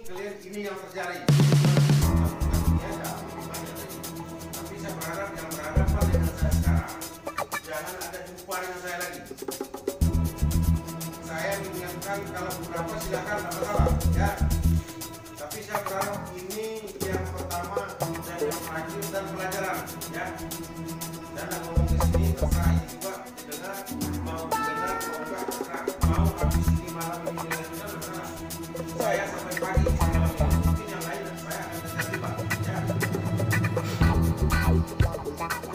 kalian ini yang terjadi. Tapi saya berharap yang berhadapan dengan saya sekarang jangan ada jumpa dengan saya lagi. Saya mengingatkan kalau beberapa silakan, tidak masalah ya. Tapi saya berharap ini yang pertama dan yang terakhir dan pelajaran ya. Dan ngomong di sini terserah ini juga dengar mau dengar mau enggak terserah, mau habis ini malam ini dengan terserah. Saya sampai pagi malam ini mungkin yang lain saya akan terlibat ya.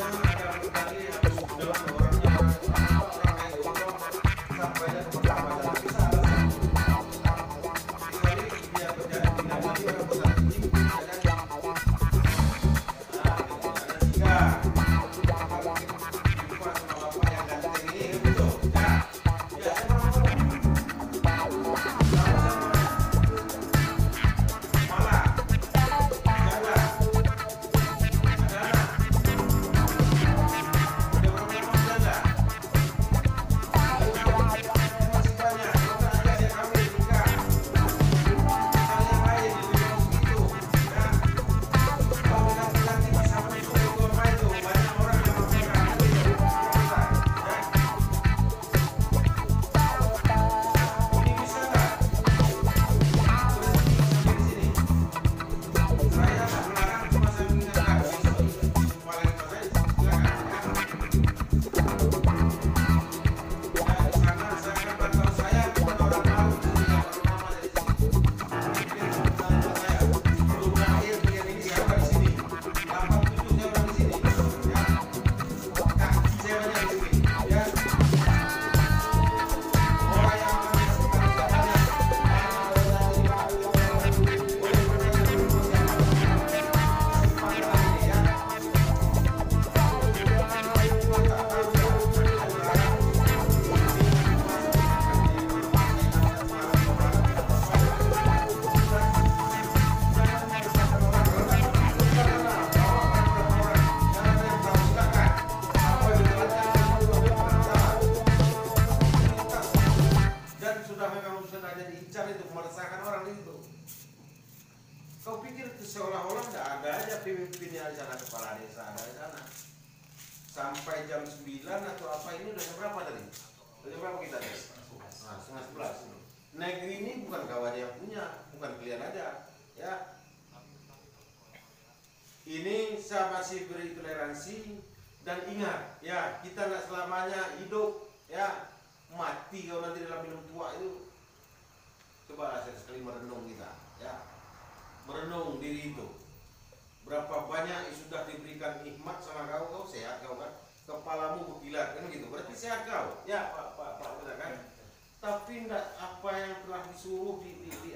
Jangan ada kali harus sudah orangnya orang yang itu sampai dan pertama dan bisa alasan. Kecuali dia terjadi tidak lagi orang besar ini ada tiga. Kau pikir seolah-olah tidak ada aja pemimpinnya di sana, kepala desa ada di sana. Sampai jam 9 atau apa ini udah jam berapa tadi? Udah berapa kita tadi? Setengah 11. Negeri ini bukan kau aja yang punya, bukan kalian aja, ya. Ini saya masih beri toleransi dan ingat, ya kita nggak selamanya hidup, ya mati kau nanti dalam minum tua itu. Coba sekali merenung kita, ya. Merenung diri itu. Berapa banyak yang sudah diberikan nikmat sama kau sehat kau kan, kepalamu berkilat kan gitu, berarti sehat kau, ya Pak, benar kan? Tapi enggak apa yang telah disuruh di